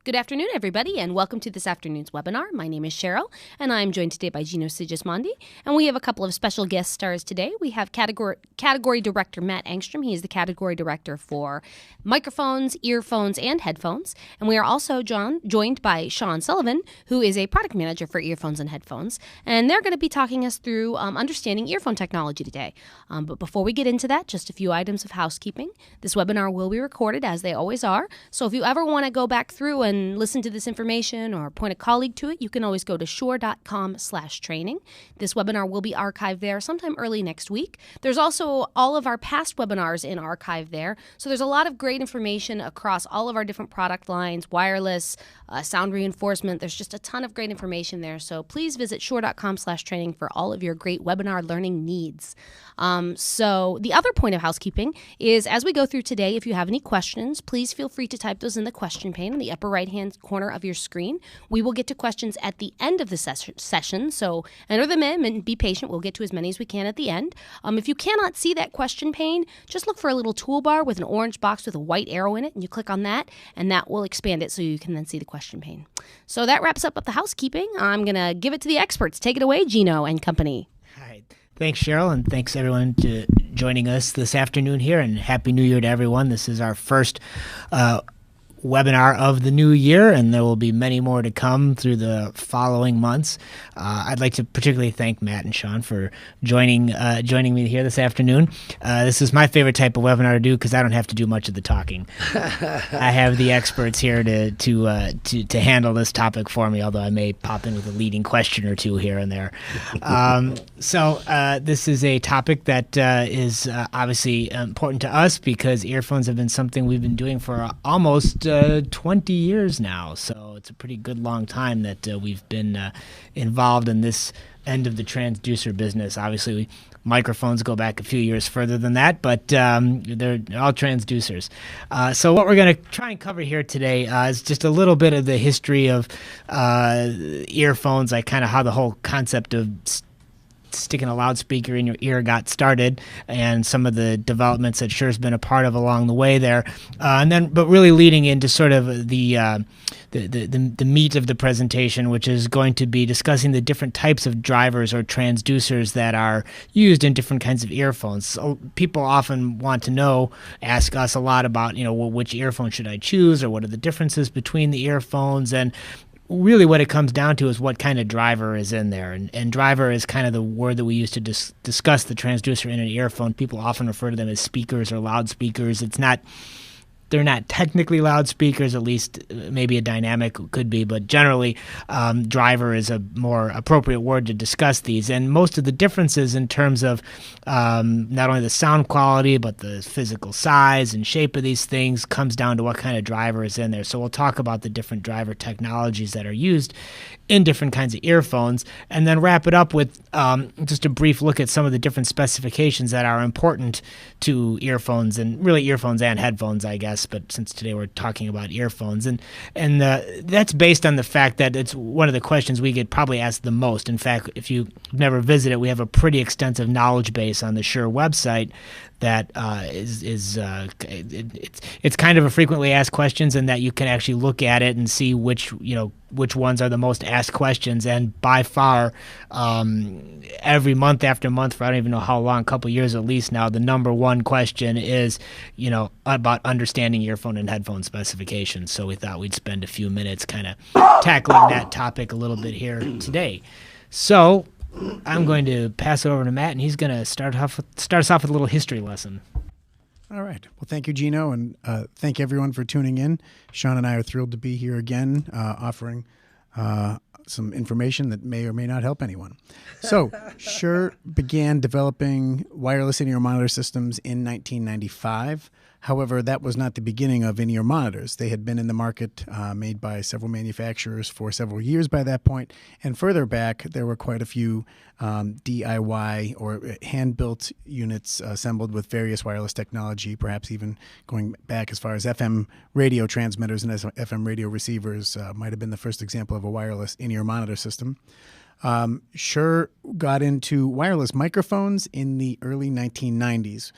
Good afternoon, everybody, and welcome to this afternoon's webinar. My name is Cheryl, and I'm joined today by Gino Sigismondi, and we have a couple of special guest stars today. We have category Director Matt Engstrom. He is the Category Director for microphones, earphones, and headphones. And we are also joined by Sean Sullivan, who is a Product Manager for earphones and headphones, and they're going to be talking us through understanding earphone technology today. But before we get into that, just a few items of housekeeping. This webinar will be recorded, as they always are, so if you ever want to go back through and listen to this information or point a colleague to it, you can always go to shure.com/training. This webinar will be archived there sometime early next week. There's also all of our past webinars in archive there. So there's a lot of great information across all of our different product lines, wireless, sound reinforcement. There's just a ton of great information there. So please visit shure.com/training for all of your great webinar learning needs. So the other point of housekeeping is, as we go through today, if you have any questions, please feel free to type those in the question pane in the upper right-hand corner of your screen. We will get to questions at the end of the session, so enter them in and be patient. We'll get to as many as we can at the end. If you cannot see that question pane, just look for a little toolbar with an orange box with a white arrow in it, and you click on that, and that will expand it so you can then see the question pane. So that wraps up the housekeeping. I'm going to give it to the experts. Take it away, Gino and company. All right. Thanks, Cheryl, and thanks everyone to joining us this afternoon here, and Happy New Year to everyone. This is our first webinar of the new year, and there will be many more to come through the following months. I'd like to particularly thank Matt and Sean for joining me here this afternoon. This is my favorite type of webinar to do because I don't have to do much of the talking. I have the experts here to handle this topic for me, although I may pop in with a leading question or two here and there. So this is a topic that is obviously important to us because earphones have been something we've been doing for almost 20 years now, so it's a pretty good long time that we've been involved in this end of the transducer business. Obviously, microphones go back a few years further than that, but they're all transducers. So what we're going to try and cover here today is just a little bit of the history of earphones, like kind of how the whole concept of sticking a loudspeaker in your ear got started, and some of the developments that Shure's been a part of along the way there, but really leading into sort of the meat of the presentation, which is going to be discussing the different types of drivers or transducers that are used in different kinds of earphones. So people often want to ask us a lot about, well, which earphone should I choose, or what are the differences between the earphones, and really what it comes down to is what kind of driver is in there. And driver is kind of the word that we use to discuss the transducer in an earphone. People often refer to them as speakers or loudspeakers. They're not technically loudspeakers, at least maybe a dynamic could be, but generally driver is a more appropriate word to discuss these. And most of the differences in terms of not only the sound quality, but the physical size and shape of these things comes down to what kind of driver is in there. So we'll talk about the different driver technologies that are used in different kinds of earphones, and then wrap it up with just a brief look at some of the different specifications that are important to earphones, and really earphones and headphones, I guess, but since today we're talking about earphones. And that's based on the fact that it's one of the questions we get probably asked the most. In fact, if you've never visited, we have a pretty extensive knowledge base on the Shure website that it's kind of a frequently asked questions, and that you can actually look at it and see which ones are the most asked questions. And by far, every month after month for I don't even know how long, a couple years at least now, the number one question is about understanding earphone and headphone specifications. So we thought we'd spend a few minutes kind of tackling that topic a little bit here today. So I'm going to pass it over to Matt, and he's going to start us off with a little history lesson. All right. Well, thank you, Gino, and thank everyone for tuning in. Sean and I are thrilled to be here again, offering some information that may or may not help anyone. So, Shure began developing wireless in-ear monitor systems in 1995. However, that was not the beginning of in-ear monitors. They had been in the market, made by several manufacturers for several years by that point. And further back, there were quite a few DIY or hand-built units assembled with various wireless technology, perhaps even going back as far as FM radio transmitters and FM radio receivers might have been the first example of a wireless in-ear monitor system. Shure got into wireless microphones in the early 1990s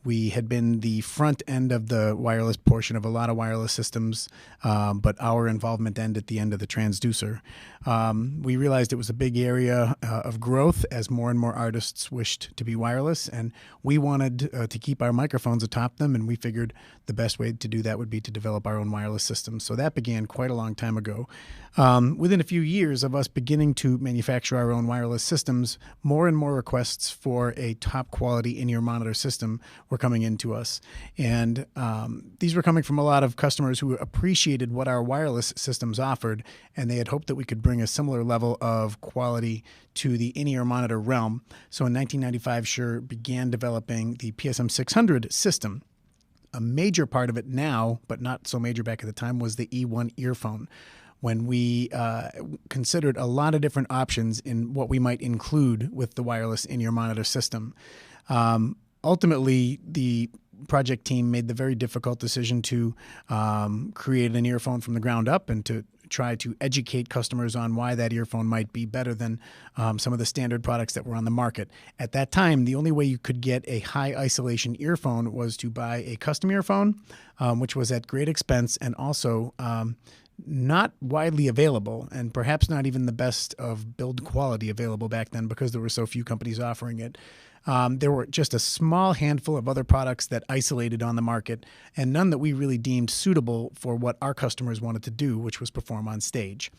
We had been the front end of the wireless portion of a lot of wireless systems, but our involvement ended at the end of the transducer. We realized it was a big area of growth as more and more artists wished to be wireless, and we wanted to keep our microphones atop them, and we figured the best way to do that would be to develop our own wireless systems. So that began quite a long time ago. Within a few years of us beginning to manufacture our own wireless systems, more and more requests for a top quality in-ear monitor system were coming into us. And these were coming from a lot of customers who appreciated what our wireless systems offered, and they had hoped that we could bring a similar level of quality to the in-ear monitor realm. So in 1995, Shure began developing the PSM 600 system. A major part of it now, but not so major back at the time, was the E1 earphone. When we considered a lot of different options in what we might include with the wireless in-ear monitor system. Ultimately, the project team made the very difficult decision to create an earphone from the ground up and to try to educate customers on why that earphone might be better than some of the standard products that were on the market. At that time, the only way you could get a high isolation earphone was to buy a custom earphone, which was at great expense and also not widely available, and perhaps not even the best of build quality available back then because there were so few companies offering it. There were just a small handful of other products that isolated on the market, and none that we really deemed suitable for what our customers wanted to do, which was perform on stage.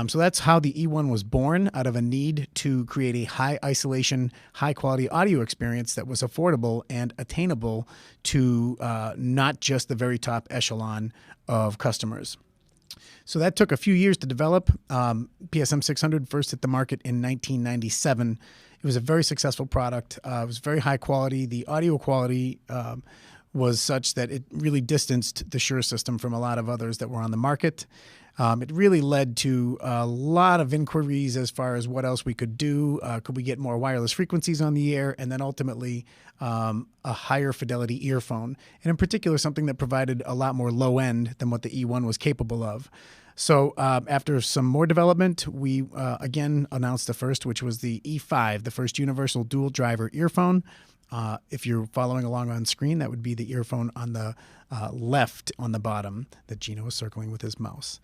So that's how the E1 was born, out of a need to create a high isolation, high quality audio experience that was affordable and attainable to not just the very top echelon of customers. So that took a few years to develop. PSM 600 first hit the market in 1997. It was a very successful product. It was very high quality. The audio quality was such that it really distanced the Shure system from a lot of others that were on the market. It really led to a lot of inquiries as far as what else we could do. Could we get more wireless frequencies on the air? And then ultimately a higher fidelity earphone. And in particular, something that provided a lot more low end than what the E1 was capable of. So after some more development, we again announced the first, which was the E5, the first universal dual driver earphone. If you're following along on screen, that would be the earphone on the left on the bottom that Gino was circling with his mouse.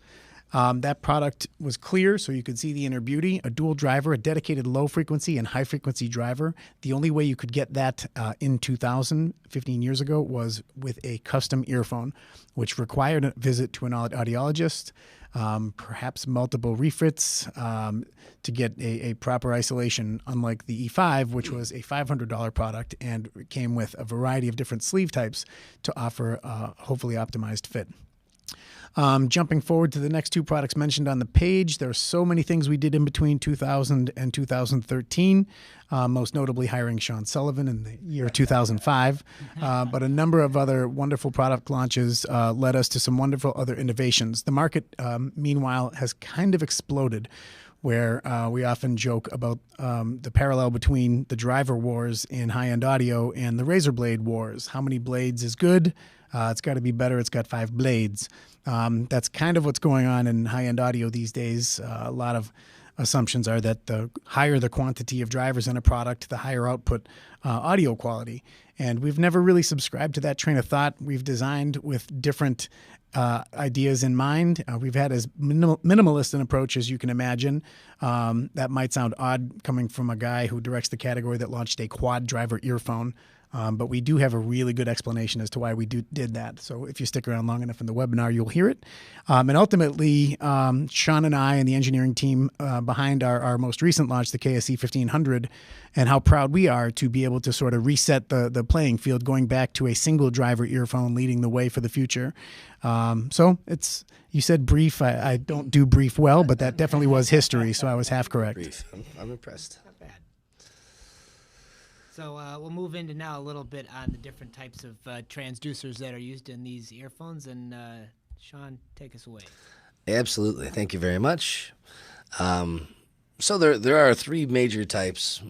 That product was clear, so you could see the inner beauty, a dual driver, a dedicated low frequency and high frequency driver. The only way you could get that in 2000, 15 years ago, was with a custom earphone, which required a visit to an audiologist, perhaps multiple refits to get a proper isolation, unlike the E5, which was a $500 product and came with a variety of different sleeve types to offer a hopefully optimized fit. Jumping forward to the next two products mentioned on the page, there are so many things we did in between 2000 and 2013, most notably hiring Sean Sullivan in the year 2005. But a number of other wonderful product launches led us to some wonderful other innovations. The market, meanwhile, has kind of exploded, where we often joke about the parallel between the driver wars in high-end audio and the razor blade wars. How many blades is good? It's got to be better. It's got 5 blades. That's kind of what's going on in high-end audio these days. A lot of assumptions are that the higher the quantity of drivers in a product, the higher output audio quality. And we've never really subscribed to that train of thought. We've designed with different ideas in mind. We've had as minimalist an approach as you can imagine. That might sound odd coming from a guy who directs the category that launched a quad driver earphone. But we do have a really good explanation as to why we did that. So if you stick around long enough in the webinar, you'll hear it. And ultimately, Sean and I and the engineering team behind our most recent launch, the KSE 1500, and how proud we are to be able to sort of reset the playing field, going back to a single driver earphone leading the way for the future. So you said brief. I don't do brief well, but that definitely was history, so I was half correct. Brief. I'm impressed. So we'll move into now a little bit on the different types of transducers that are used in these earphones. And Sean, take us away. Absolutely. Thank you very much. So there are 4 major types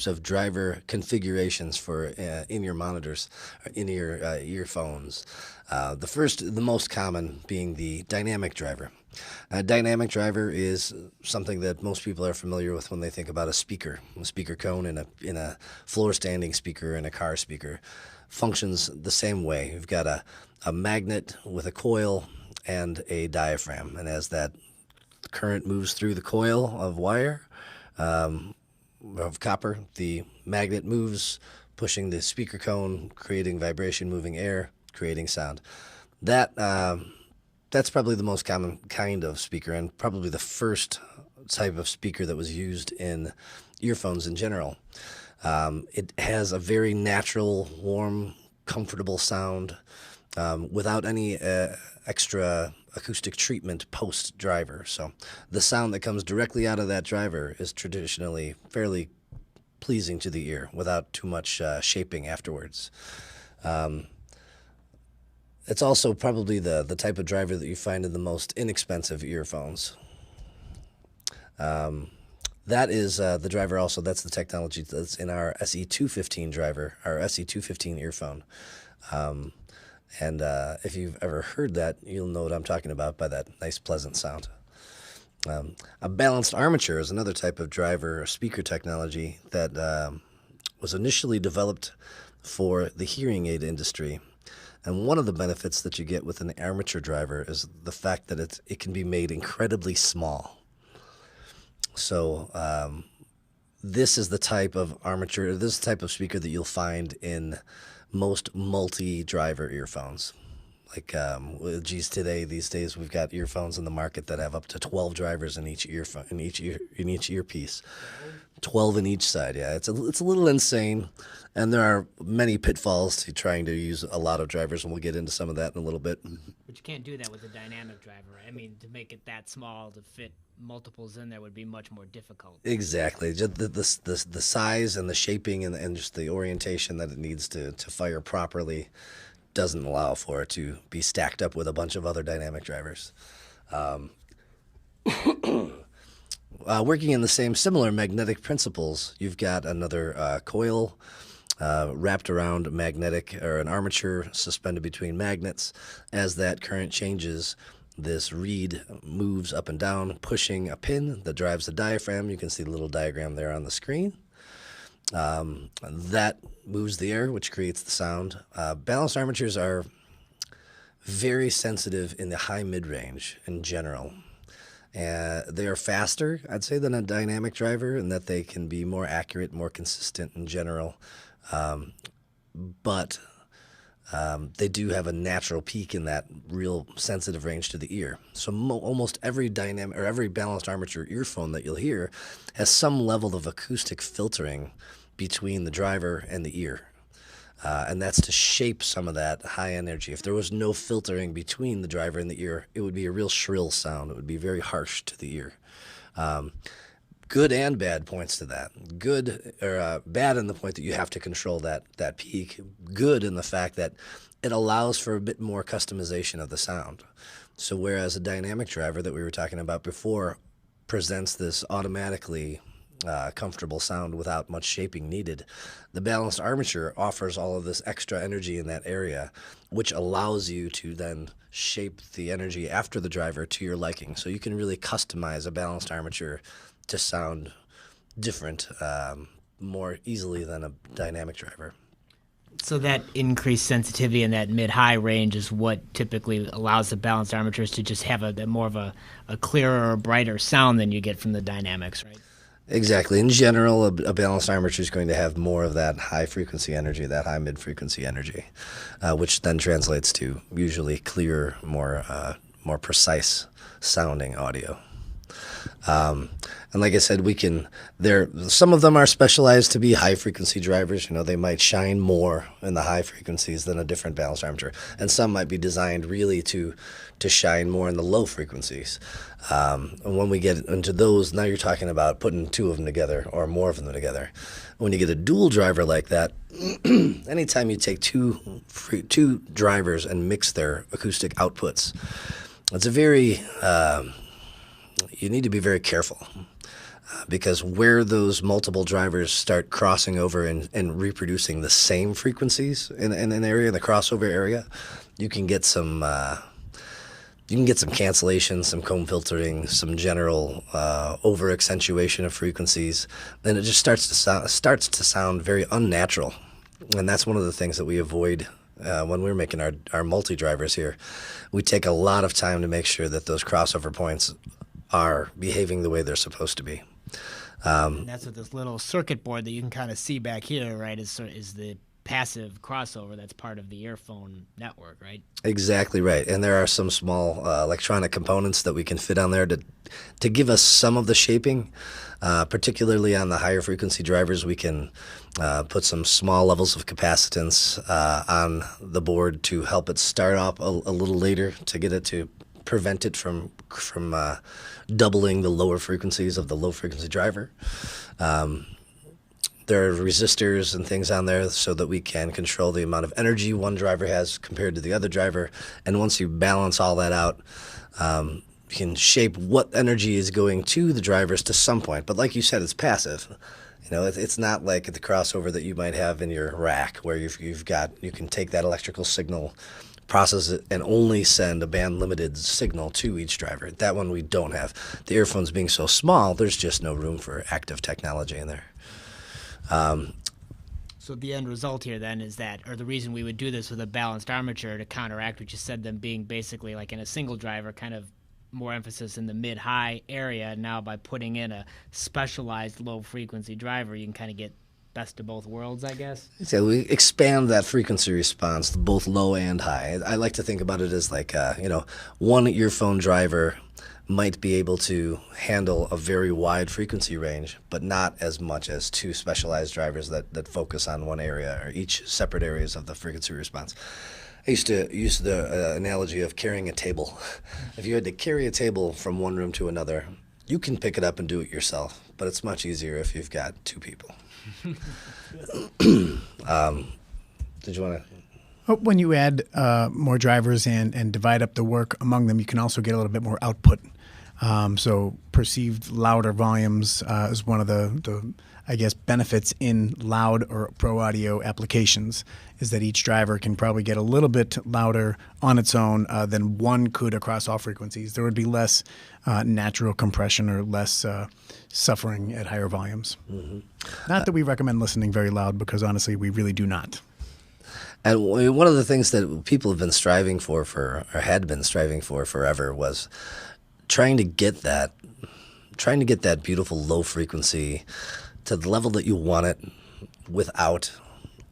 of driver configurations for in-ear monitors, or in-ear earphones. The most common being the dynamic driver. A dynamic driver is something that most people are familiar with when they think about a speaker cone in a floor standing speaker and a car speaker. Functions the same way. You've got a magnet with a coil and a diaphragm, and as that current moves through the coil of wire, of copper, the magnet moves, pushing the speaker cone, creating vibration, moving air, creating sound. That's probably the most common kind of speaker, and probably the first type of speaker that was used in earphones in general. It has a very natural, warm, comfortable sound without any extra acoustic treatment post-driver. So the sound that comes directly out of that driver is traditionally fairly pleasing to the ear without too much shaping afterwards. It's also probably the type of driver that you find in the most inexpensive earphones. That is the driver also, that's the technology that's in our SE215 driver, our SE215 earphone. And if you've ever heard that, you'll know what I'm talking about by that nice, pleasant sound. A balanced armature is another type of driver or speaker technology that was initially developed for the hearing aid industry. And one of the benefits that you get with an armature driver is the fact that it can be made incredibly small. So this is the type of armature, this is the type of speaker that you'll find in most multi-driver earphones. Like, these days we've got earphones in the market that have up to 12 drivers in each earphone, in each earpiece. 12 in each side, yeah. It's a little insane, and there are many pitfalls to trying to use a lot of drivers, and we'll get into some of that in a little bit. But you can't do that with a dynamic driver. I mean, to make it that small to fit multiples in there would be much more difficult. Exactly. Just the size and the shaping and just the orientation that it needs to fire properly doesn't allow for it to be stacked up with a bunch of other dynamic drivers. Working in the similar magnetic principles, you've got another coil wrapped around magnetic or an armature suspended between magnets. As that current changes, this reed moves up and down, pushing a pin that drives the diaphragm. You can see the little diagram there on the screen. That moves the air, which creates the sound. Balanced armatures are very sensitive in the high mid-range in general. They are faster, I'd say, than a dynamic driver in that they can be more accurate, more consistent in general. But they do have a natural peak in that real sensitive range to the ear. So almost every dynamic or every balanced armature earphone that you'll hear has some level of acoustic filtering between the driver and the ear. And that's to shape some of that high energy. If there was no filtering between the driver and the ear, it would be a real shrill sound. It would be very harsh to the ear. Good and bad points to that. Good or bad in the point that you have to control that peak. Good in the fact that it allows for a bit more customization of the sound. So whereas a dynamic driver that we were talking about before presents this automatically comfortable sound without much shaping needed, the balanced armature offers all of this extra energy in that area, which allows you to then shape the energy after the driver to your liking. So you can really customize a balanced armature to sound different more easily than a dynamic driver. So that increased sensitivity in that mid-high range is what typically allows the balanced armatures to just have a more of a clearer or brighter sound than you get from the dynamics, right? Exactly. In general, a balanced armature is going to have more of that high-frequency energy, that high mid-frequency energy, which then translates to usually clearer, more precise sounding audio. And like I said, some of them are specialized to be high frequency drivers. You know, they might shine more in the high frequencies than a different balanced armature. And some might be designed really to shine more in the low frequencies. And when we get into those, now you're talking about putting two of them together or more of them together. When you get a dual driver like that, anytime you take two drivers and mix their acoustic outputs, it's you need to be very careful because where those multiple drivers start crossing over and reproducing the same frequencies in an area, in the crossover area, you can get some you can get some cancellation, some comb filtering, some general over accentuation of frequencies, and it just starts to sound very unnatural. And that's one of the things that we avoid when we're making our multi-drivers here. We take a lot of time to make sure that those crossover points are behaving the way they're supposed to be. And that's what this little circuit board that you can kind of see back here, right, is the passive crossover that's part of the Earphone network, right? Exactly right. And there are some small electronic components that we can fit on there to give us some of the shaping. Particularly on the higher frequency drivers, we can put some small levels of capacitance on the board to help it start up a little later, to get it to prevent it from doubling the lower frequencies of the low frequency driver. There are resistors and things on there so that we can control the amount of energy one driver has compared to the other driver. And once you balance all that out, you can shape what energy is going to the drivers to some point. But like you said, it's passive. You know, it's not like the crossover that you might have in your rack where you can take that electrical signal, process it, and only send a band-limited signal to each driver. That one we don't have. The earphones being so small, there's just no room for active technology in there. So the end result here then is that, or the reason we would do this with a balanced armature to counteract what you said, them being basically like in a single driver, kind of more emphasis in the mid-high area. Now by putting in a specialized low-frequency driver, you can kind of get best of both worlds, I guess. So we expand that frequency response to both low and high. I like to think about it as like, one earphone driver might be able to handle a very wide frequency range, but not as much as two specialized drivers that focus on one area or each separate areas of the frequency response. I used to use the analogy of carrying a table. If you had to carry a table from one room to another, you can pick it up and do it yourself, but it's much easier if you've got two people. Did you want to? When you add more drivers and divide up the work among them, you can also get a little bit more output. So perceived louder volumes is one of the I guess, benefits in loud or pro audio applications, is that each driver can probably get a little bit louder on its own than one could across all frequencies. There would be less natural compression or less suffering at higher volumes. Mm-hmm. Not that we recommend listening very loud, because honestly, we really do not. And one of the things that people have been striving for or had been striving for forever was trying to get that beautiful low frequency to the level that you want it without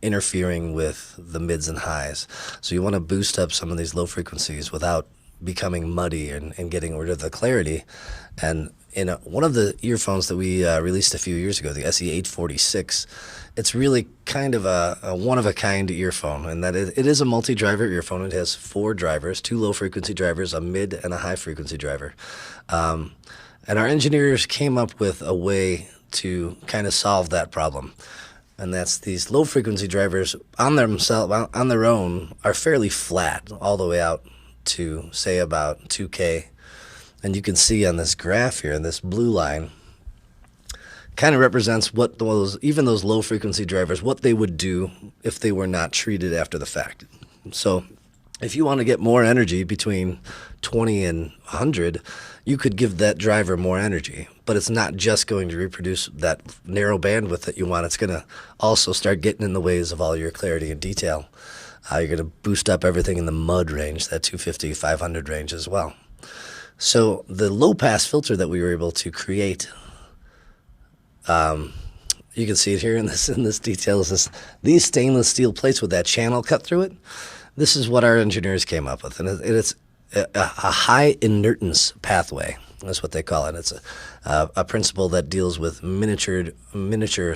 interfering with the mids and highs. So you want to boost up some of these low frequencies without becoming muddy and getting rid of the clarity. And in one of the earphones that we released a few years ago, the SE846, it's really kind of a one-of-a-kind earphone, in that it is a multi-driver earphone. It has 4 drivers, 2 low-frequency drivers, a mid and a high-frequency driver. And our engineers came up with a way to kind of solve that problem. And that's these low-frequency drivers on their own are fairly flat all the way out to, say, about 2K. And you can see on this graph here, this blue line kind of represents what even those low-frequency drivers, what they would do if they were not treated after the fact. So if you want to get more energy between 20 and 100, you could give that driver more energy. But it's not just going to reproduce that narrow bandwidth that you want. It's going to also start getting in the ways of all your clarity and detail. You're going to boost up everything in the mud range, that 250, 500 range as well. So the low-pass filter that we were able to create, you can see it here in this detail, is these stainless steel plates with that channel cut through it. This is what our engineers came up with, and it's a high inertance pathway. That's what they call it. It's a principle that deals with miniature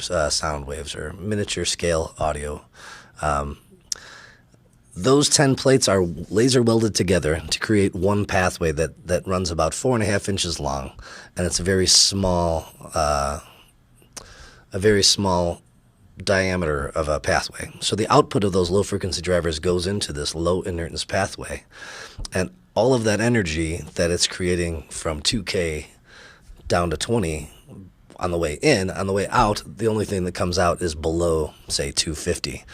sound waves, or miniature scale audio. Those 10 plates are laser welded together to create one pathway that runs about 4.5 inches long, and it's a very small diameter of a pathway. So the output of those low frequency drivers goes into this low inertance pathway, and all of that energy that it's creating from 2K down to 20 on the way in, on the way out, the only thing that comes out is below, say, 250.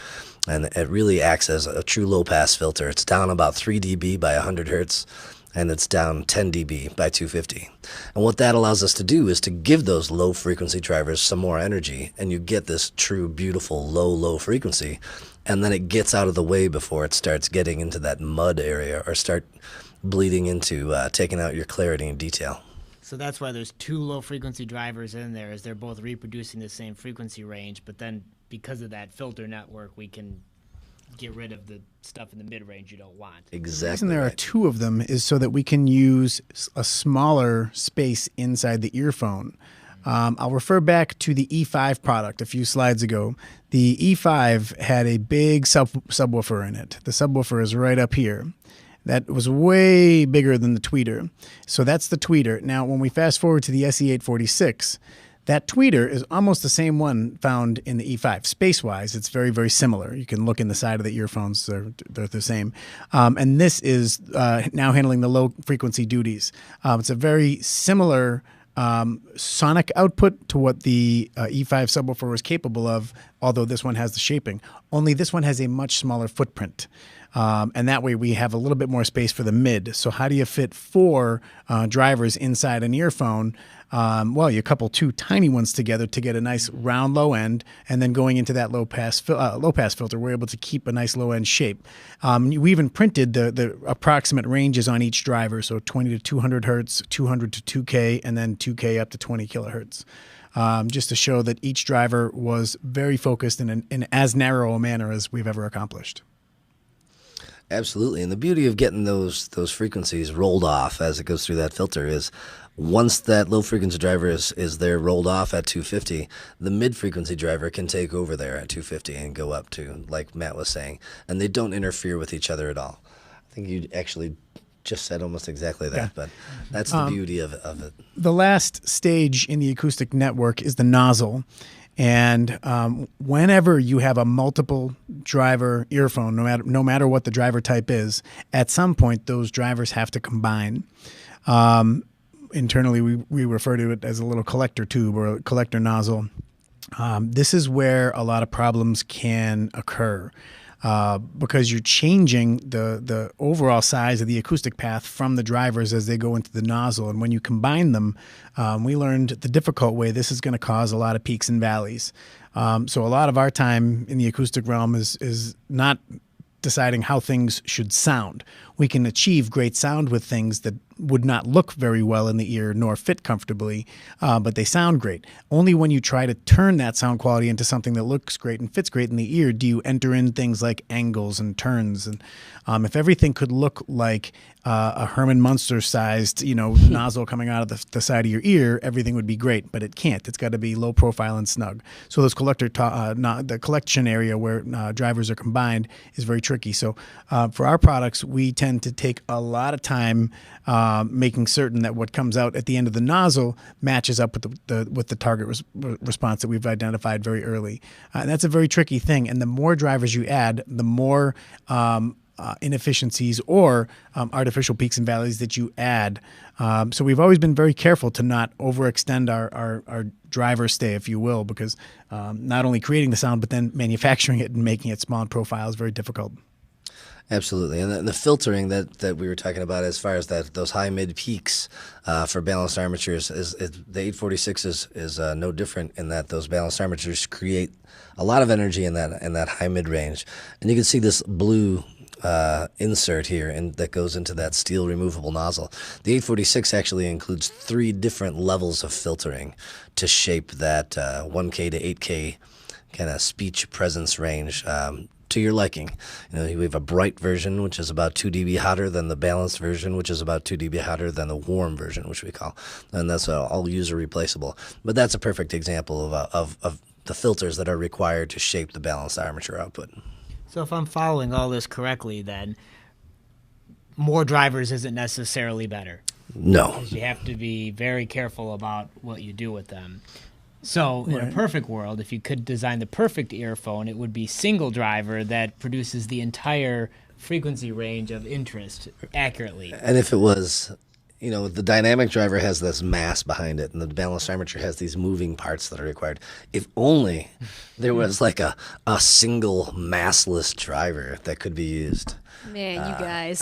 And it really acts as a true low-pass filter. It's down about 3 dB by 100 hertz, and it's down 10 dB by 250. And what that allows us to do is to give those low frequency drivers some more energy, and you get this true, beautiful, low frequency, and then it gets out of the way before it starts getting into that mud area or start bleeding into taking out your clarity and detail. So that's why there's two low frequency drivers in there, is they're both reproducing the same frequency range, but then because of that filter network, we can get rid of the stuff in the mid-range you don't want. Exactly. The reason there are two of them is so that we can use a smaller space inside the earphone. I'll refer back to the E5 product a few slides ago. The E5 had a big subwoofer in it. The subwoofer is right up here. That was way bigger than the tweeter. So that's the tweeter. Now, when we fast forward to the SE846, that tweeter is almost the same one found in the E5. Space-wise, it's very, very similar. You can look in the side of the earphones. They're the same. And this is now handling the low-frequency duties. It's a very similar sonic output to what the E5 subwoofer was capable of, although this one has the shaping. Only this one has a much smaller footprint. And that way we have a little bit more space for the mid. So how do you fit four drivers inside an earphone? Well, you couple two tiny ones together to get a nice round low end, and then going into that low pass filter, we're able to keep a nice low end shape. We even printed the approximate ranges on each driver, so 20 to 200 hertz, 200 to 2K, and then 2K up to 20 kilohertz. Just to show that each driver was very focused in as narrow a manner as we've ever accomplished. Absolutely. And the beauty of getting those frequencies rolled off as it goes through that filter is once that low frequency driver is there rolled off at 250, the mid frequency driver can take over there at 250 and go up to, like Matt was saying, and they don't interfere with each other at all. I think you actually just said almost exactly that, but that's the beauty of it. The last stage in the acoustic network is the nozzle. And whenever you have a multiple driver earphone, no matter what the driver type is, at some point those drivers have to combine. Internally, we refer to it as a little collector tube or a collector nozzle. This is where a lot of problems can occur. Because you're changing the overall size of the acoustic path from the drivers as they go into the nozzle. And when you combine them, we learned the difficult way this is going to cause a lot of peaks and valleys. So a lot of our time in the acoustic realm is not deciding how things should sound. We can achieve great sound with things that would not look very well in the ear nor fit comfortably, but they sound great. Only when you try to turn that sound quality into something that looks great and fits great in the ear do you enter in things like angles and turns. And if everything could look like a Herman Munster-sized, nozzle coming out of the side of your ear, everything would be great, but it can't. It's got to be low profile and snug. So those the collection area where drivers are combined is very tricky. So for our products, we tend to take a lot of time making certain that what comes out at the end of the nozzle matches up with the target response that we've identified very early. And that's a very tricky thing. And the more drivers you add, the more inefficiencies or artificial peaks and valleys that you add. So we've always been very careful to not overextend our driver stay, if you will, because not only creating the sound, but then manufacturing it and making it small in profile is very difficult. Absolutely. And the filtering that we were talking about as far as those high mid peaks for balanced armatures is the 846 is no different in that those balanced armatures create a lot of energy in that high mid range. And you can see this blue insert here and that goes into that steel removable nozzle. The 846 actually includes 3 different levels of filtering to shape that 1K to 8K kind of speech presence range to your liking. We have a bright version, which is about 2 dB hotter than the balanced version, which is about 2 dB hotter than the warm version, which we call. And that's all user replaceable. But that's a perfect example of the filters that are required to shape the balanced armature output. So if I'm following all this correctly, then more drivers isn't necessarily better. No. Because you have to be very careful about what you do with them. So in a perfect world, if you could design the perfect earphone, it would be single driver that produces the entire frequency range of interest accurately. And if it was, the dynamic driver has this mass behind it, and the balanced armature has these moving parts that are required. If only there was like a single massless driver that could be used. Man, you guys.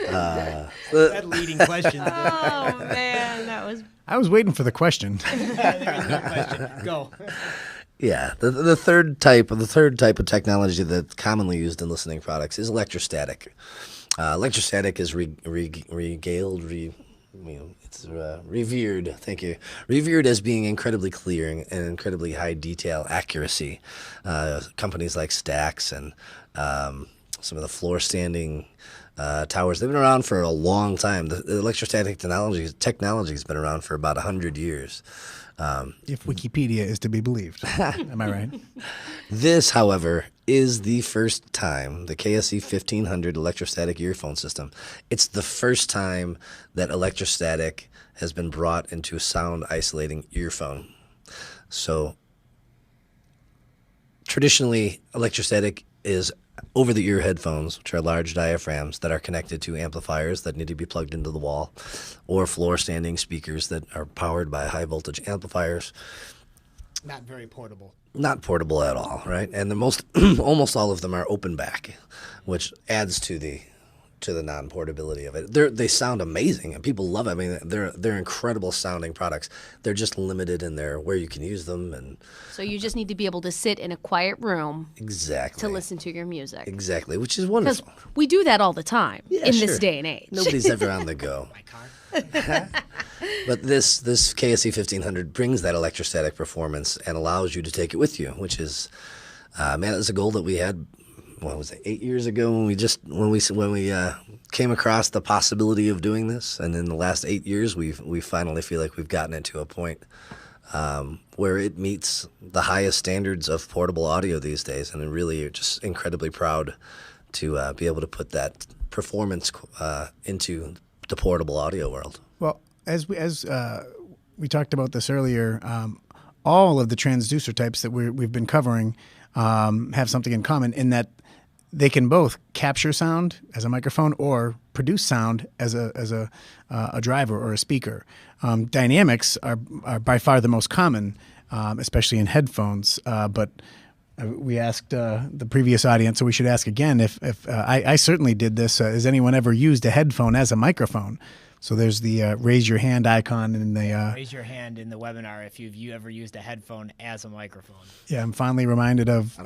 That leading question. Oh man, that was. I was waiting for the question. There's no question. Go. Yeah, the third type of technology that's commonly used in listening products is electrostatic. Electrostatic is revered. Thank you. Revered as being incredibly clear and incredibly high detail accuracy. Companies like Stax and some of the floor standing towers, they've been around for a long time. The electrostatic technology has been around for about 100 years. If Wikipedia is to be believed. Am I right? This, however, is the first time, the KSE 1500 electrostatic earphone system, it's the first time that electrostatic has been brought into a sound isolating earphone. So traditionally, electrostatic is over-the-ear headphones, which are large diaphragms that are connected to amplifiers that need to be plugged into the wall, or floor-standing speakers that are powered by high-voltage amplifiers. Not very portable. Not portable at all, right? And the most, almost all of them are open back, which adds to the non-portability of it. They sound amazing, and people love it. I mean, they're incredible sounding products. They're just limited in where you can use them, and So you just need to be able to sit in a quiet room exactly to listen to your music. exactly, which is Because wonderful. we do that all the time Yeah, in sure. this day and age. Nobody's ever on the go. My car. But this KSE 1500 brings that electrostatic performance and allows you to take it with you, which is, man, it's a goal that we had. What was it? 8 years ago when we came across the possibility of doing this, and in the last 8 years, we finally feel like we've gotten it to a point where it meets the highest standards of portable audio these days, and we really are just incredibly proud to be able to put that performance into the portable audio world. Well, as we talked about this earlier, all of the transducer types that we've been covering have something in common in that they can both capture sound as a microphone or produce sound as a driver or a speaker. Dynamics are by far the most common, especially in headphones. But we asked the previous audience, so we should ask again. If I certainly did this, has anyone ever used a headphone as a microphone? So there's the raise your hand icon in the. Raise your hand in the webinar if you ever used a headphone as a microphone. Yeah, I'm fondly reminded of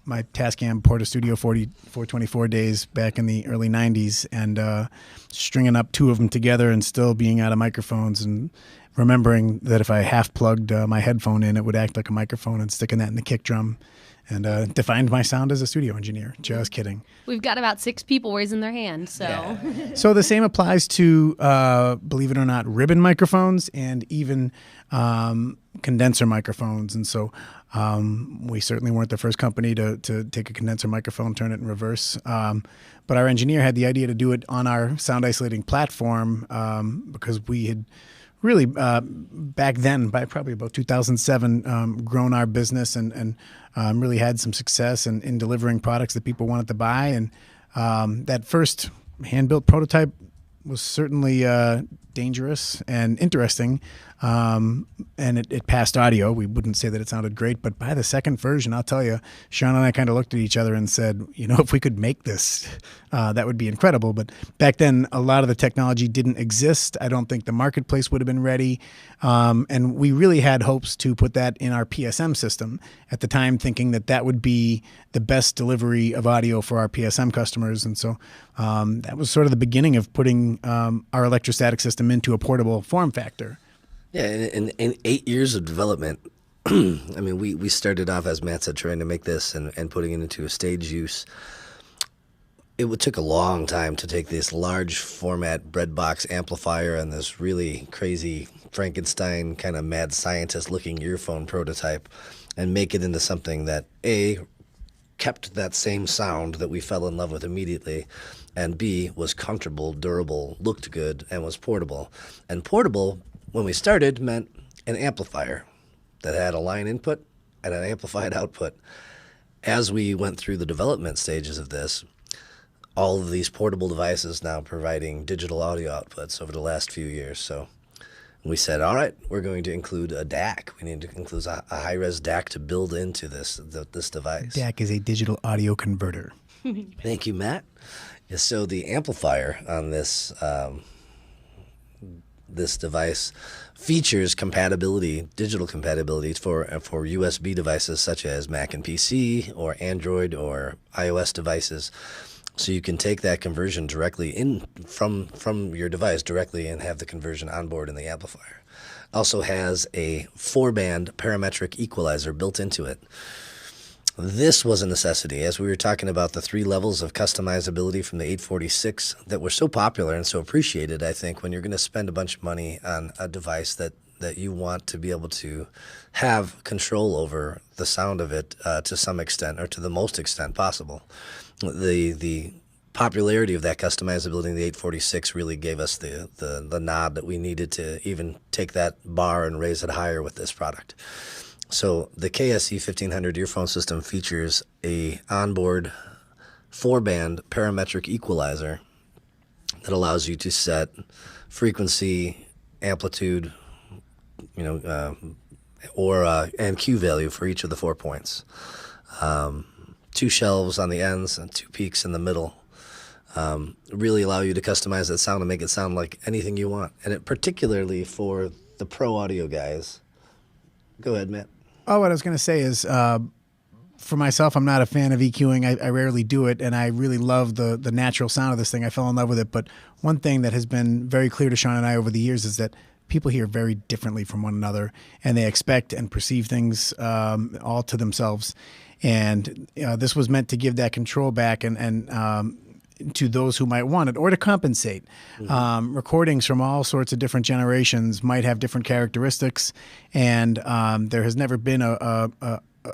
my Tascam Porta Studio 424 days back in the early 90s and stringing up two of them together and still being out of microphones and remembering that if I half plugged my headphone in, it would act like a microphone and sticking that in the kick drum and defined my sound as a studio engineer. Just kidding. We've got about 6 people raising their hands, so. So the same applies to, believe it or not, ribbon microphones and even condenser microphones. And so we certainly weren't the first company to take a condenser microphone, turn it in reverse. But our engineer had the idea to do it on our sound isolating platform because we had really back then, by probably about 2007, grown our business and really had some success in delivering products that people wanted to buy. And that first hand-built prototype was certainly dangerous and interesting. And it passed audio. We wouldn't say that it sounded great, but by the second version, I'll tell you, Sean and I kind of looked at each other and said, if we could make this, that would be incredible. But back then, a lot of the technology didn't exist. I don't think the marketplace would have been ready. And we really had hopes to put that in our PSM system at the time, thinking that that would be the best delivery of audio for our PSM customers. And so that was sort of the beginning of putting our electrostatic system into a portable form factor. Yeah, in 8 years of development, I mean, we started off, as Matt said, trying to make this and putting it into a stage use. It took a long time to take this large format breadbox amplifier and this really crazy Frankenstein kind of mad scientist looking earphone prototype and make it into something that, A, kept that same sound that we fell in love with immediately, and B, was comfortable, durable, looked good, and was portable. And portable, when we started, meant an amplifier that had a line input and an amplified output. As we went through the development stages of this, all of these portable devices now providing digital audio outputs over the last few years. So we said, all right, we're going to include a DAC. We need to include a high-res DAC to build into this device. DAC is a digital audio converter. Thank you, Matt. So the amplifier on this device features compatibility, digital compatibility for USB devices such as Mac and PC or Android or iOS devices. So you can take that conversion directly in from your device directly and have the conversion on board in the amplifier. Also has a 4-band parametric equalizer built into it. This was a necessity, as we were talking about the 3 levels of customizability from the 846 that were so popular and so appreciated. I think when you're going to spend a bunch of money on a device that you want to be able to have control over the sound of it to some extent, or to the most extent possible, the popularity of that customizability in the 846 really gave us the nod that we needed to even take that bar and raise it higher with this product. So the KSE 1500 earphone system features a onboard 4-band parametric equalizer that allows you to set frequency, amplitude, and Q value for each of the 4 points. 2 shelves on the ends and 2 peaks in the middle. Really allow you to customize that sound and make it sound like anything you want. And it particularly for the pro audio guys. Go ahead, Matt. Oh, what I was going to say is, for myself, I'm not a fan of EQing. I rarely do it, and I really love the natural sound of this thing. I fell in love with it. But one thing that has been very clear to Sean and I over the years is that people hear very differently from one another, and they expect and perceive things all to themselves. And this was meant to give that control back and to those who might want it, or to compensate. Mm-hmm. Recordings from all sorts of different generations might have different characteristics, and there has never been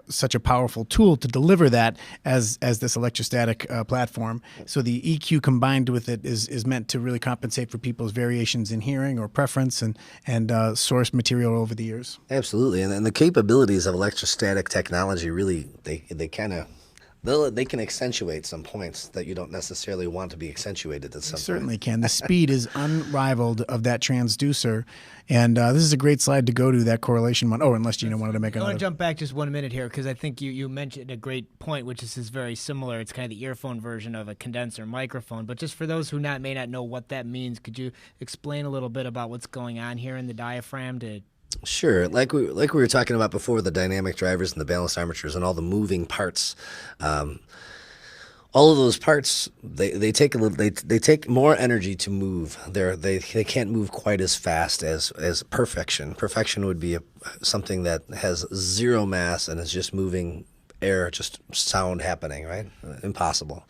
such a powerful tool to deliver that as this electrostatic platform. So the EQ combined with it is meant to really compensate for people's variations in hearing or preference and source material over the years. Absolutely, and the capabilities of electrostatic technology really they can accentuate some points that you don't necessarily want to be accentuated at some point. Certainly can. The speed is unrivaled of that transducer. And this is a great slide to go to, that correlation one. Oh, unless Gino wanted to make another. I want to jump back just 1 minute here, because I think you mentioned a great point, which is very similar. It's kind of the earphone version of a condenser microphone. But just for those who may not know what that means, could you explain a little bit about what's going on here in the diaphragm to... Sure. Like we were talking about before, the dynamic drivers and the balanced armatures and all the moving parts. All of those parts, they take more energy to move. They can't move quite as fast as perfection. Perfection would be something that has zero mass and is just moving air, just sound happening, right? Impossible.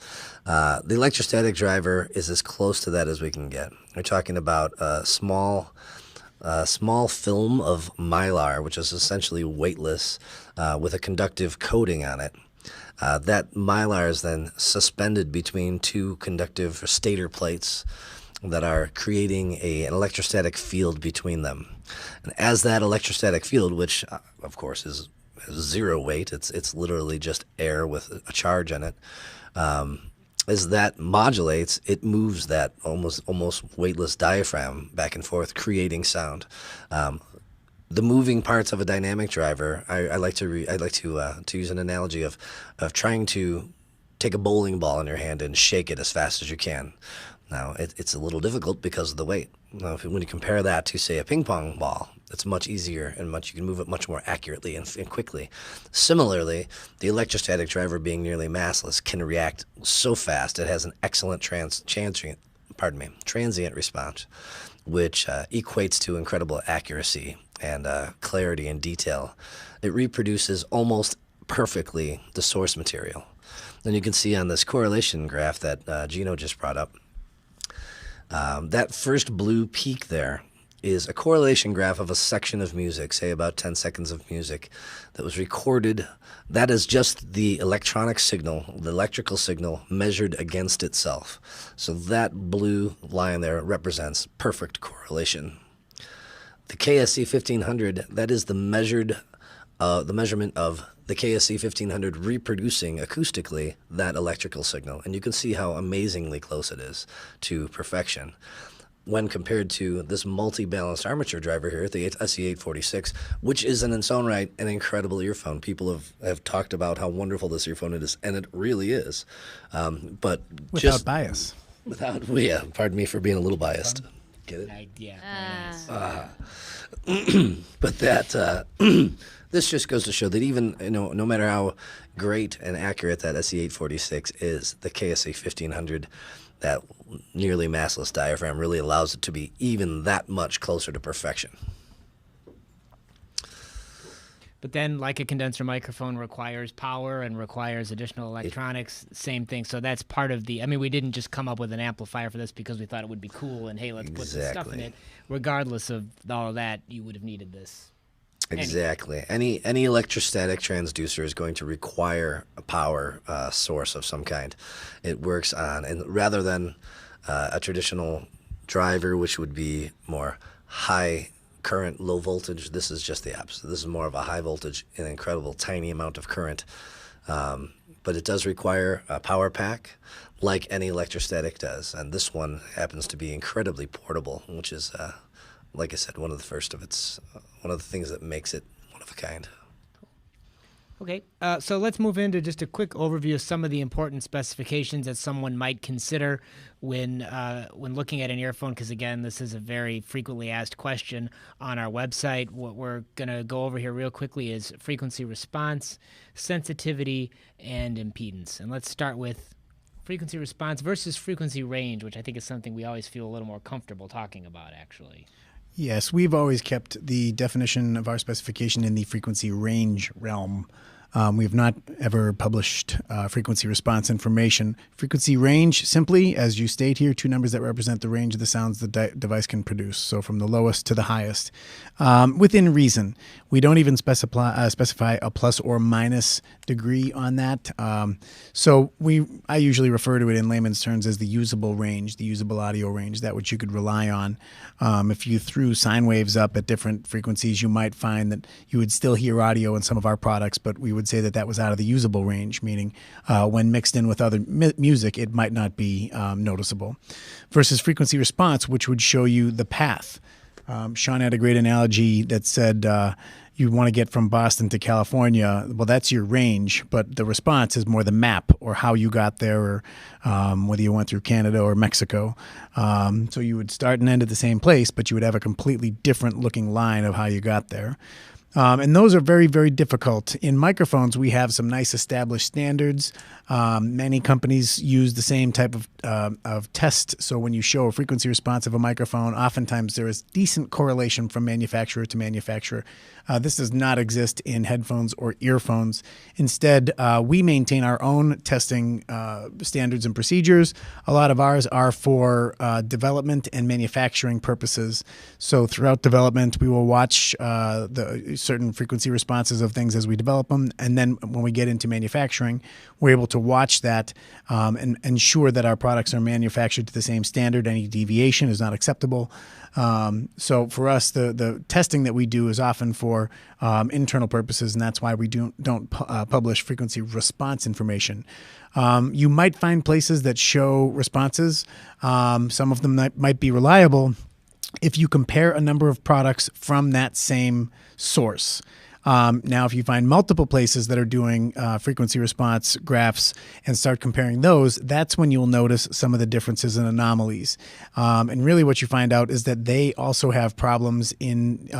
The electrostatic driver is as close to that as we can get. We're talking about a small film of mylar, which is essentially weightless, with a conductive coating on it. That mylar is then suspended between 2 conductive stator plates that are creating an electrostatic field between them. And as that electrostatic field, which of course is zero weight, it's literally just air with a charge in it, as that modulates, it moves that almost weightless diaphragm back and forth, creating sound. The moving parts of a dynamic driver, I like to use an analogy of trying to take a bowling ball in your hand and shake it as fast as you can. Now it's a little difficult because of the weight. Now, when you compare that to, say, a ping pong ball, it's much easier and you can move it much more accurately and quickly. Similarly, the electrostatic driver, being nearly massless, can react so fast. It has an excellent transient response, which equates to incredible accuracy and clarity and detail. It reproduces almost perfectly the source material. And you can see on this correlation graph that Gino just brought up, that first blue peak there is a correlation graph of a section of music, say about 10 seconds of music, that was recorded. That is just the electronic signal, the electrical signal measured against itself. So that blue line there represents perfect correlation. The KSE 1500, that is the measurement of the KSE 1500 reproducing acoustically that electrical signal. And you can see how amazingly close it is to perfection. when compared to this multi-balanced armature driver here, the SE846, which is in its own right an incredible earphone. People have talked about how wonderful this earphone is, and it really is. But Without bias. Yeah, pardon me for being a little biased. Get it? Yeah. But that this just goes to show that even no matter how great and accurate that SE846 is, the KSA 1500, that nearly massless diaphragm, really allows it to be even that much closer to perfection. But then, like a condenser microphone requires power and requires additional electronics, same thing. So that's part of the, I mean, we didn't just come up with an amplifier for this because we thought it would be cool and, hey, let's put some stuff in it. Regardless of all of that, you would have needed this. Exactly. Any electrostatic transducer is going to require a power source of some kind. It works on, and rather than a traditional driver, which would be more high current, low voltage, this is just the opposite. This is more of a high voltage, an incredible tiny amount of current. But it does require a power pack, like any electrostatic does. And this one happens to be incredibly portable, which is, like I said, one of the things that makes it one of a kind. Okay, so let's move into just a quick overview of some of the important specifications that someone might consider when looking at an earphone, because, again, this is a very frequently asked question on our website. What we're going to go over here real quickly is frequency response, sensitivity, and impedance. And let's start with frequency response versus frequency range, which I think is something we always feel a little more comfortable talking about, actually. Yes, we've always kept the definition of our specification in the frequency range realm. We have not ever published frequency response information. Frequency range, simply, as you state here, two numbers that represent the range of the sounds the device can produce, so from the lowest to the highest, within reason. We don't even specify a plus or minus degree on that. So I usually refer to it in layman's terms as the usable range, the usable audio range, that which you could rely on. If you threw sine waves up at different frequencies, you might find that you would still hear audio in some of our products, but we would say that was out of the usable range, meaning when mixed in with other music, it might not be noticeable. Versus frequency response, which would show you the path. Sean had a great analogy that said you want to get from Boston to California. Well, that's your range, but the response is more the map or how you got there, or whether you went through Canada or Mexico. So you would start and end at the same place, but you would have a completely different looking line of how you got there. And those are very, very difficult. In microphones, we have some nice established standards. Many companies use the same type of test. So when you show a frequency response of a microphone, oftentimes there is decent correlation from manufacturer to manufacturer. This does not exist in headphones or earphones. Instead, we maintain our own testing standards and procedures. A lot of ours are for development and manufacturing purposes. So throughout development, we will watch the certain frequency responses of things as we develop them. And then when we get into manufacturing, we're able to watch that and ensure that our products are manufactured to the same standard. Any deviation is not acceptable. So for us, the testing that we do is often for internal purposes, and that's why we don't publish frequency response information. You might find places that show responses. Some of them might be reliable if you compare a number of products from that same source. Now, if you find multiple places that are doing frequency response graphs and start comparing those, that's when you'll notice some of the differences and anomalies. And really what you find out is that they also have problems in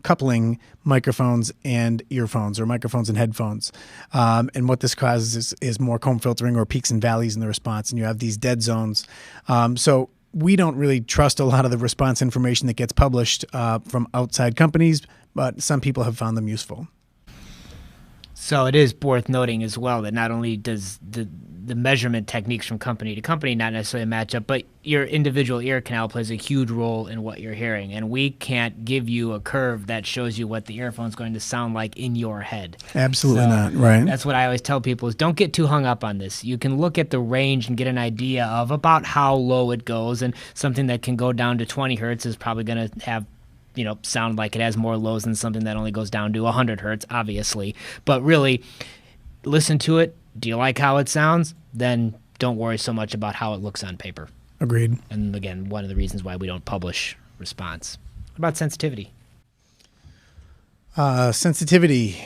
coupling microphones and earphones, or microphones and headphones. And what this causes is more comb filtering or peaks and valleys in the response, and you have these dead zones. So we don't really trust a lot of the response information that gets published from outside companies, but some people have found them useful. So it is worth noting as well that not only does the measurement techniques from company to company not necessarily match up, but your individual ear canal plays a huge role in what you're hearing. And we can't give you a curve that shows you what the earphone's going to sound like in your head. Absolutely not, right? That's what I always tell people is don't get too hung up on this. You can look at the range and get an idea of about how low it goes, and something that can go down to 20 hertz is probably going to have sound like it has more lows than something that only goes down to 100 hertz, obviously. But really, listen to it. Do you like how it sounds? Then don't worry so much about how it looks on paper. Agreed. And again, one of the reasons why we don't publish response. What about sensitivity? Sensitivity.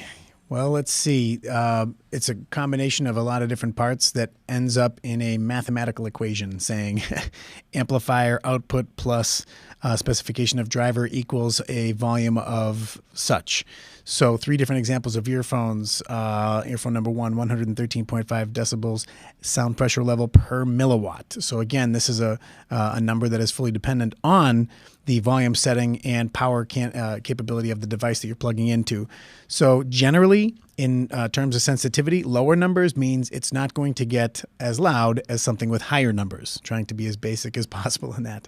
Well, let's see. It's a combination of a lot of different parts that ends up in a mathematical equation saying amplifier output plus specification of driver equals a volume of such. So 3 different examples of earphones. Earphone number 1, 113.5 decibels, sound pressure level per milliwatt. So again, this is a number that is fully dependent on the volume setting and power capability of the device that you're plugging into. So generally, in terms of sensitivity, lower numbers means it's not going to get as loud as something with higher numbers, trying to be as basic as possible in that.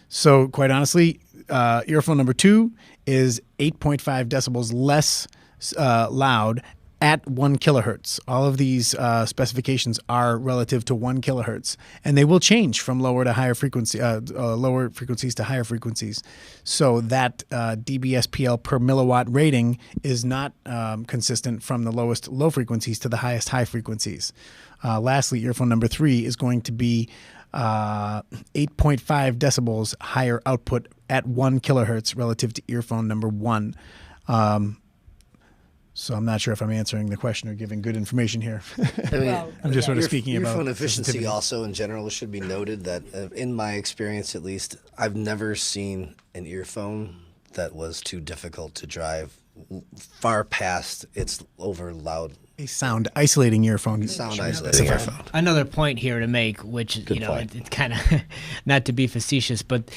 So quite honestly, earphone number 2 is 8.5 decibels less loud at 1 kilohertz. All of these specifications are relative to 1 kilohertz, and they will change from lower to higher frequency, lower frequencies to higher frequencies. So that dBSPL per milliwatt rating is not consistent from the lowest low frequencies to the highest high frequencies. Lastly, earphone number 3 is going to be 8.5 decibels higher output at 1 kilohertz relative to earphone number 1. So I'm not sure if I'm answering the question or giving good information here. I mean, I'm just sort of speaking about earphone efficiency. sensitivity. Also, in general, it should be noted that, in my experience at least, I've never seen an earphone that was too difficult to drive far past its over loud. A sound isolating earphone. Sound isolating earphone. Another point here to make, which Good point. it's kind of not to be facetious, but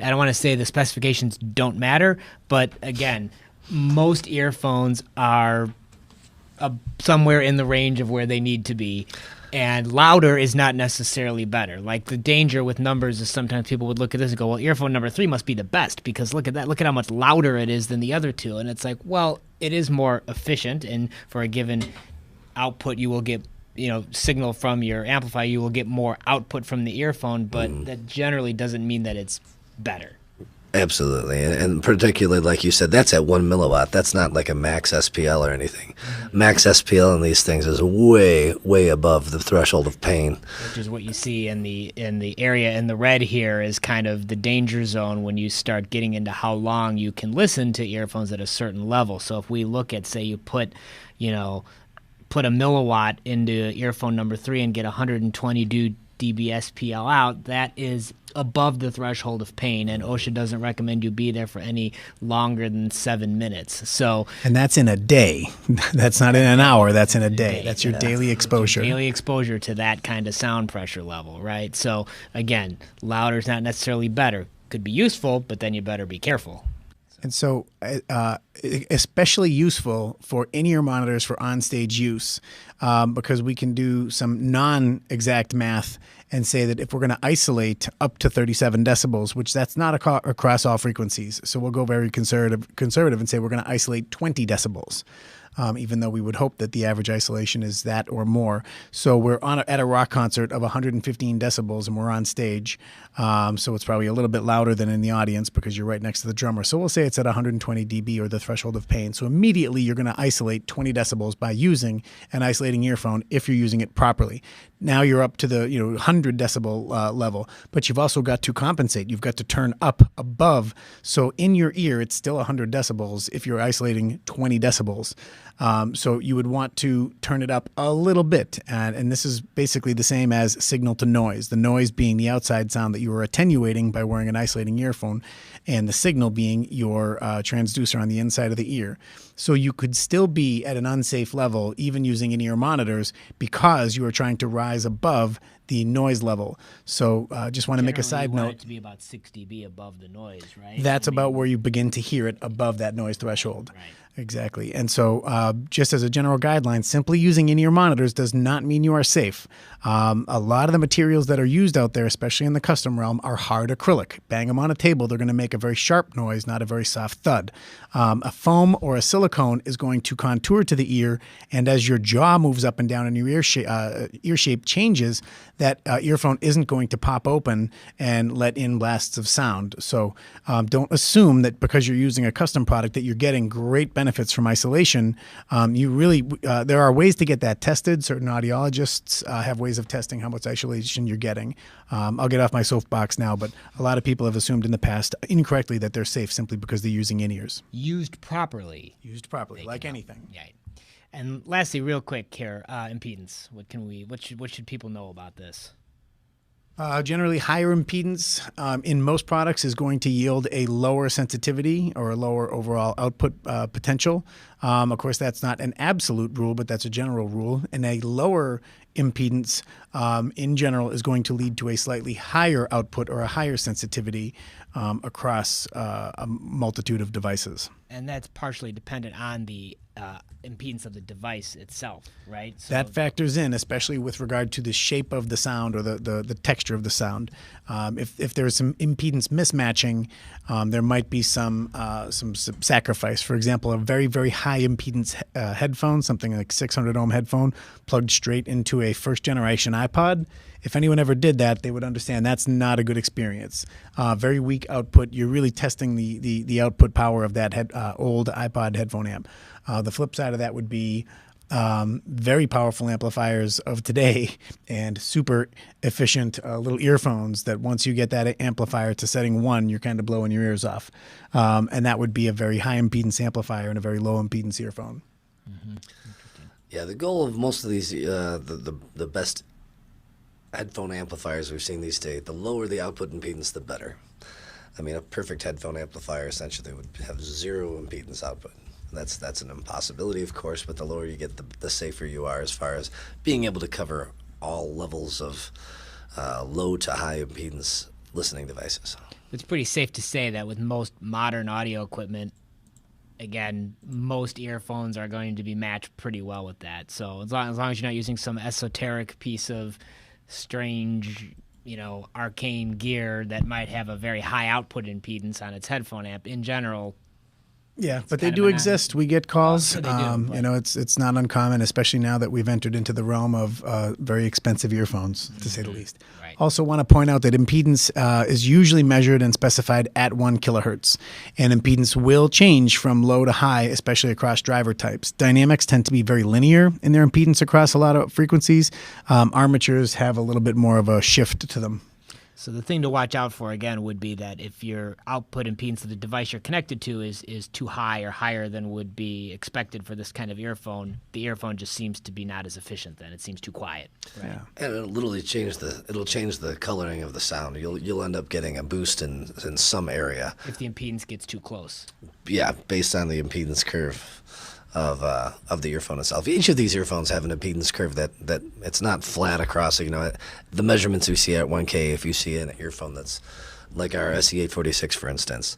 I don't want to say the specifications don't matter. But again, most earphones are somewhere in the range of where they need to be, and louder is not necessarily better. Like, the danger with numbers is sometimes people would look at this and go, well, earphone number 3 must be the best because look at that, look at how much louder it is than the other 2. And it's like, well, it is more efficient, and for a given output you will get, signal from your amplifier, you will get more output from the earphone, but that generally doesn't mean that it's better. Absolutely, and particularly, like you said, that's at 1 milliwatt. That's not like a max SPL or anything. Max SPL in these things is way, way above the threshold of pain. Which is what you see in the area in the red here is kind of the danger zone when you start getting into how long you can listen to earphones at a certain level. So if we look at, say, you put a milliwatt into earphone number 3 and get 120 dBSPL out, that is above the threshold of pain, and OSHA doesn't recommend you be there for any longer than 7 minutes. So, and that's in a day. That's not in an hour. That's in a day. That's your daily exposure. Daily exposure to that kind of sound pressure level, right? So again, louder is not necessarily better. Could be useful, but then you better be careful. And so especially useful for in-ear monitors for on-stage use because we can do some non-exact math and say that if we're going to isolate up to 37 decibels, which that's not across all frequencies, so we'll go very conservative and say we're going to isolate 20 decibels. Even though we would hope that the average isolation is that or more. So we're at a rock concert of 115 decibels and we're on stage. So it's probably a little bit louder than in the audience because you're right next to the drummer. So we'll say it's at 120 dB or the threshold of pain. So immediately you're going to isolate 20 decibels by using an isolating earphone if you're using it properly. Now you're up to the 100 decibel level, but you've also got to compensate. You've got to turn up above. So in your ear, it's still 100 decibels if you're isolating 20 decibels. So you would want to turn it up a little bit. And this is basically the same as signal to noise, the noise being the outside sound that you are attenuating by wearing an isolating earphone, and the signal being your transducer on the inside of the ear. So you could still be at an unsafe level, even using in-ear monitors, because you are trying to rise above the noise level. So just want to make a side note. You note. want it to be about 6 dB above the noise, right? That's about where you begin to hear it above that noise threshold. Right. Exactly. And so just as a general guideline, simply using in-ear monitors does not mean you are safe. A lot of the materials that are used out there, especially in the custom realm, are hard acrylic. Bang them on a table, they're going to make a very sharp noise, not a very soft thud. A foam or a silicone is going to contour to the ear, and as your jaw moves up and down and your ear shape changes, that earphone isn't going to pop open and let in blasts of sound. So don't assume that because you're using a custom product that you're getting great benefits from isolation. There are ways to get that tested. Certain audiologists have ways of testing how much isolation you're getting. I'll get off my soapbox now, but a lot of people have assumed in the past incorrectly that they're safe simply because they're using in-ears. Used properly. Used properly, like anything. Yeah. And lastly, real quick here, impedance. What should people know about this? Generally, higher impedance in most products is going to yield a lower sensitivity or a lower overall output potential. Of course, that's not an absolute rule, but that's a general rule. And a lower impedance in general is going to lead to a slightly higher output or a higher sensitivity across a multitude of devices. And that's partially dependent on the impedance of the device itself, right? So that factors in, especially with regard to the shape of the sound or the texture of the sound. If there's some impedance mismatching, there might be some sacrifice. For example, a very, very high impedance headphone, something like 600 ohm headphone, plugged straight into a first generation iPod. If anyone ever did that, they would understand that's not a good experience. Very weak output. You're really testing the output power of that old iPod headphone amp. The flip side of that would be very powerful amplifiers of today and super efficient little earphones that once you get that amplifier to setting 1, you're kind of blowing your ears off. And that would be a very high impedance amplifier and a very low impedance earphone. Mm-hmm. Yeah, the goal of most of these, the best headphone amplifiers we've seen these days, the lower the output impedance, the better. I mean, a perfect headphone amplifier essentially would have 0 impedance output. That's an impossibility, of course, but the lower you get, the safer you are as far as being able to cover all levels of low to high impedance listening devices. It's pretty safe to say that with most modern audio equipment, again, most earphones are going to be matched pretty well with that. So as long as you're not using some esoteric piece of strange, arcane gear that might have a very high output impedance on its headphone amp, in general. Yeah, but they do exist. We get calls. They do, it's not uncommon, especially now that we've entered into the realm of very expensive earphones, to say the least. Right. Also want to point out that impedance is usually measured and specified at 1 kilohertz, and impedance will change from low to high, especially across driver types. Dynamics tend to be very linear in their impedance across a lot of frequencies. Armatures have a little bit more of a shift to them. So the thing to watch out for, again, would be that if your output impedance of the device you're connected to is too high or higher than would be expected for this kind of earphone, the earphone just seems to be not as efficient then. It seems too quiet. Right? Yeah. And it'll literally change the coloring of the sound. You'll end up getting a boost in some area. If the impedance gets too close. Yeah, based on the impedance curve of the earphone itself. Each of these earphones have an impedance curve that it's not flat across. The measurements we see at 1K, if you see an earphone that's like our SE846, for instance,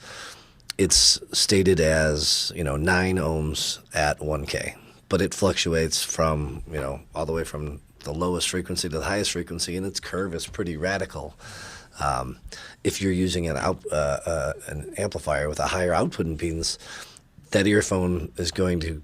it's stated as 9 ohms at 1K, but it fluctuates from all the way from the lowest frequency to the highest frequency, and its curve is pretty radical. If you're using an amplifier with a higher output impedance, that earphone is going to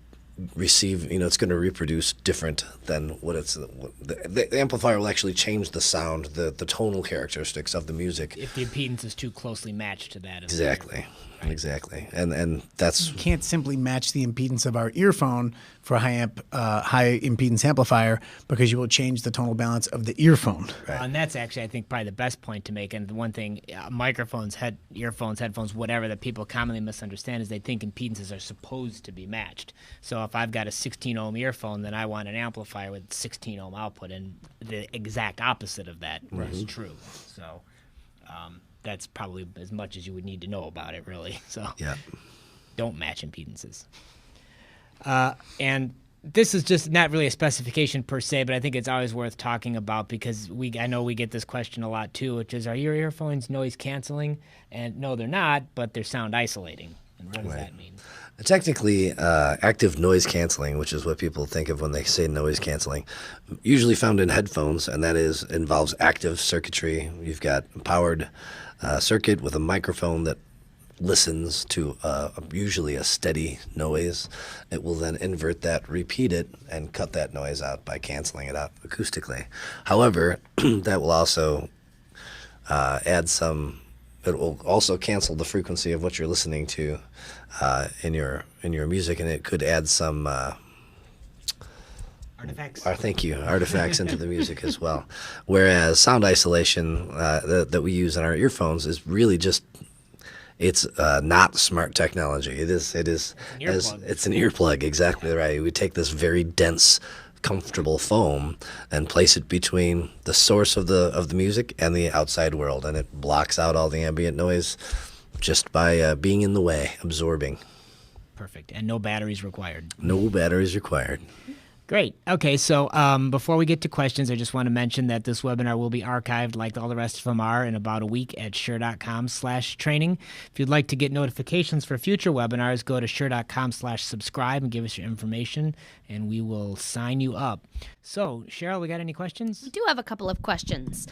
receive, it's going to reproduce different than what the amplifier will actually change the sound, the tonal characteristics of the music. If the impedance is too closely matched to that. Exactly. Right. Exactly. And that's... You can't simply match the impedance of our earphone for a high impedance amplifier because you will change the tonal balance of the earphone. Right. And that's actually, I think, probably the best point to make. And the one thing, microphones, earphones, headphones, whatever, that people commonly misunderstand is they think impedances are supposed to be matched. So if I've got a 16 ohm earphone, then I want an amplifier with 16 ohm output, and the exact opposite of that is true. So that's probably as much as you would need to know about it, really. So yeah, don't match impedances. And this is just not really a specification per se, but I think it's always worth talking about because I know we get this question a lot too, which is, are your earphones noise canceling? And no, they're not, but they're sound isolating. And what does that mean? Technically, active noise canceling, which is what people think of when they say noise canceling, usually found in headphones, and that involves active circuitry. You've got a powered circuit with a microphone that listens to usually a steady noise. It will then invert that, repeat it, and cut that noise out by canceling it out acoustically. However, that will also add some. It will also cancel the frequency of what you're listening to in your music, and it could add some Artifacts. thank you, artifacts into the music as well. Whereas sound isolation that we use in our earphones is really just. It's not smart technology. It is. It's an earplug. Exactly right. We take this very dense, comfortable foam and place it between the source of the music and the outside world, and it blocks out all the ambient noise just by being in the way, absorbing. Perfect. And no batteries required. No batteries required. Great. Okay, so before we get to questions, I just want to mention that this webinar will be archived like all the rest of them are in about a week at shure.com/training. If you'd like to get notifications for future webinars, go to shure.com/subscribe and give us your information, and we will sign you up. So, Cheryl, we got any questions? We do have a couple of questions.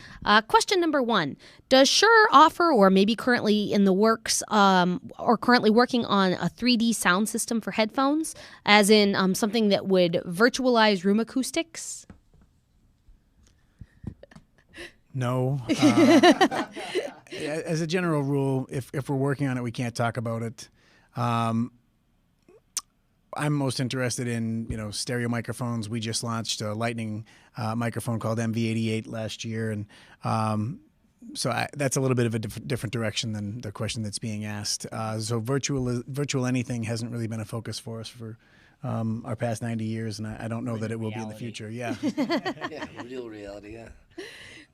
Question number 1. Does Shure offer, or maybe currently in the works, or currently working on a 3D sound system for headphones, as in something that would virtualize room acoustics? No. As a general rule, if we're working on it, we can't talk about it. I'm most interested in stereo microphones. We just launched a Lightning microphone called MV88 last year, and so that's a little bit of a different direction than the question that's being asked. So virtual anything hasn't really been a focus for us for our past 90 years, and I don't know that it will be in the future. Yeah. Yeah, real reality. Yeah.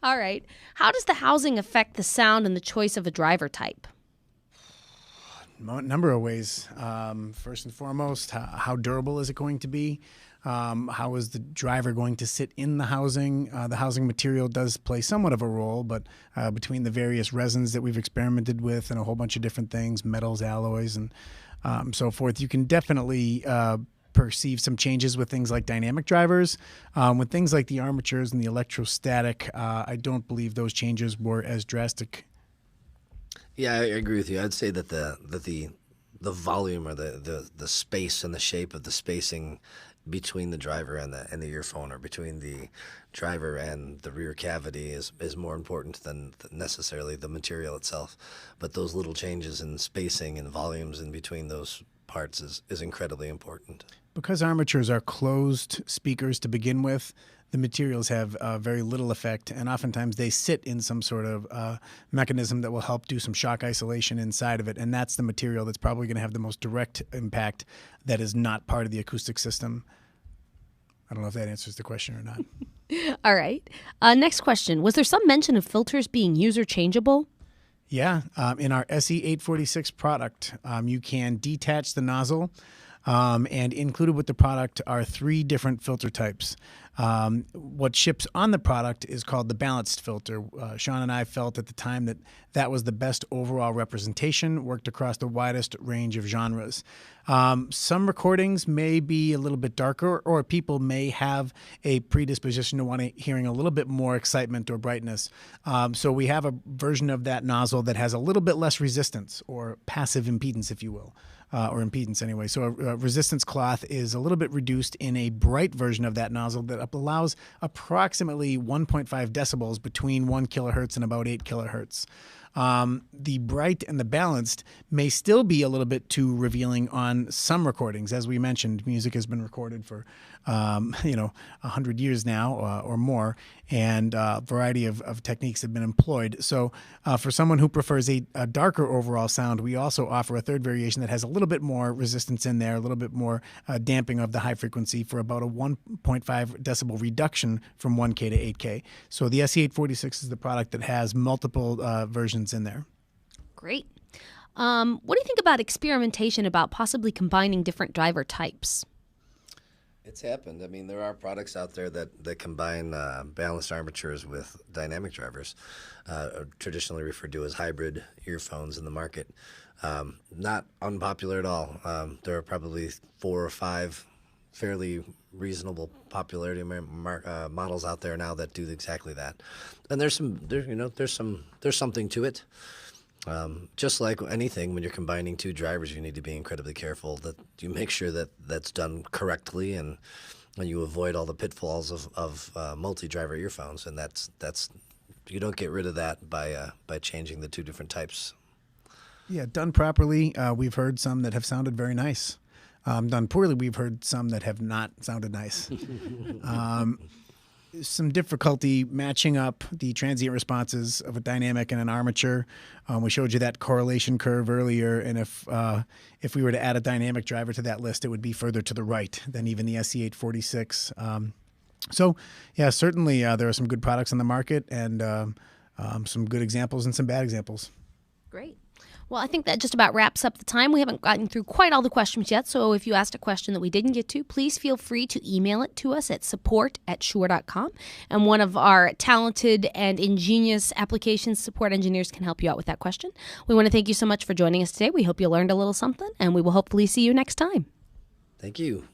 All right. How does the housing affect the sound and the choice of a driver type? Number of ways. First and foremost, how durable is it going to be? How is the driver going to sit in the housing? The housing material does play somewhat of a role, but between the various resins that we've experimented with and a whole bunch of different things, metals, alloys, and so forth, you can definitely perceive some changes with things like dynamic drivers. With things like the armatures and the electrostatic, I don't believe those changes were as drastic. Yeah, I agree with you. I'd say that the volume or the space and the shape of the spacing between the driver and the earphone, or between the driver and the rear cavity, is more important than necessarily the material itself. But those little changes in spacing and volumes in between those parts is incredibly important. Because armatures are closed speakers to begin with, the materials have very little effect, and oftentimes they sit in some sort of mechanism that will help do some shock isolation inside of it, and that's the material that's probably going to have the most direct impact that is not part of the acoustic system. I don't know if that answers the question or not. All right. Next question. Was there some mention of filters being user changeable? Yeah. In our SE846 product, you can detach the nozzle, and included with the product are 3 different filter types. What ships on the product is called the balanced filter. Sean and I felt at the time that that was the best overall representation, worked across the widest range of genres. Some recordings may be a little bit darker, or people may have a predisposition to hearing a little bit more excitement or brightness. So we have a version of that nozzle that has a little bit less resistance, or passive impedance, if you will. Or impedance anyway. So a resistance cloth is a little bit reduced in a bright version of that nozzle that allows approximately 1.5 decibels between 1 kilohertz and about 8 kilohertz. The bright and the balanced may still be a little bit too revealing on some recordings. As we mentioned, music has been recorded for 100 years now or more, and a variety of techniques have been employed. So for someone who prefers a darker overall sound, we also offer a third variation that has a little bit more resistance in there, a little bit more damping of the high frequency for about a 1.5 decibel reduction from 1K to 8K. So the SE846 is the product that has multiple versions in there. Great. What do you think about experimentation about possibly combining different driver types? It's happened. I mean, there are products out there that combine balanced armatures with dynamic drivers, traditionally referred to as hybrid earphones in the market. Not unpopular at all. There are probably 4 or 5 fairly reasonable popularity models out there now that do exactly that. And there's something to it. Just like anything, when you're combining two drivers, you need to be incredibly careful that you make sure that that's done correctly, and you avoid all the pitfalls of multi-driver earphones. And that's you don't get rid of that by changing the two different types. Yeah, done properly, we've heard some that have sounded very nice. Done poorly, we've heard some that have not sounded nice. Some difficulty matching up the transient responses of a dynamic and an armature. We showed you that correlation curve earlier, and if we were to add a dynamic driver to that list, it would be further to the right than even the SE846. So, yeah, certainly there are some good products on the market, and some good examples and some bad examples. Great. Well, I think that just about wraps up the time. We haven't gotten through quite all the questions yet, so if you asked a question that we didn't get to, please feel free to email it to us at support@shure.com, and one of our talented and ingenious applications support engineers can help you out with that question. We want to thank you so much for joining us today. We hope you learned a little something, and we will hopefully see you next time. Thank you.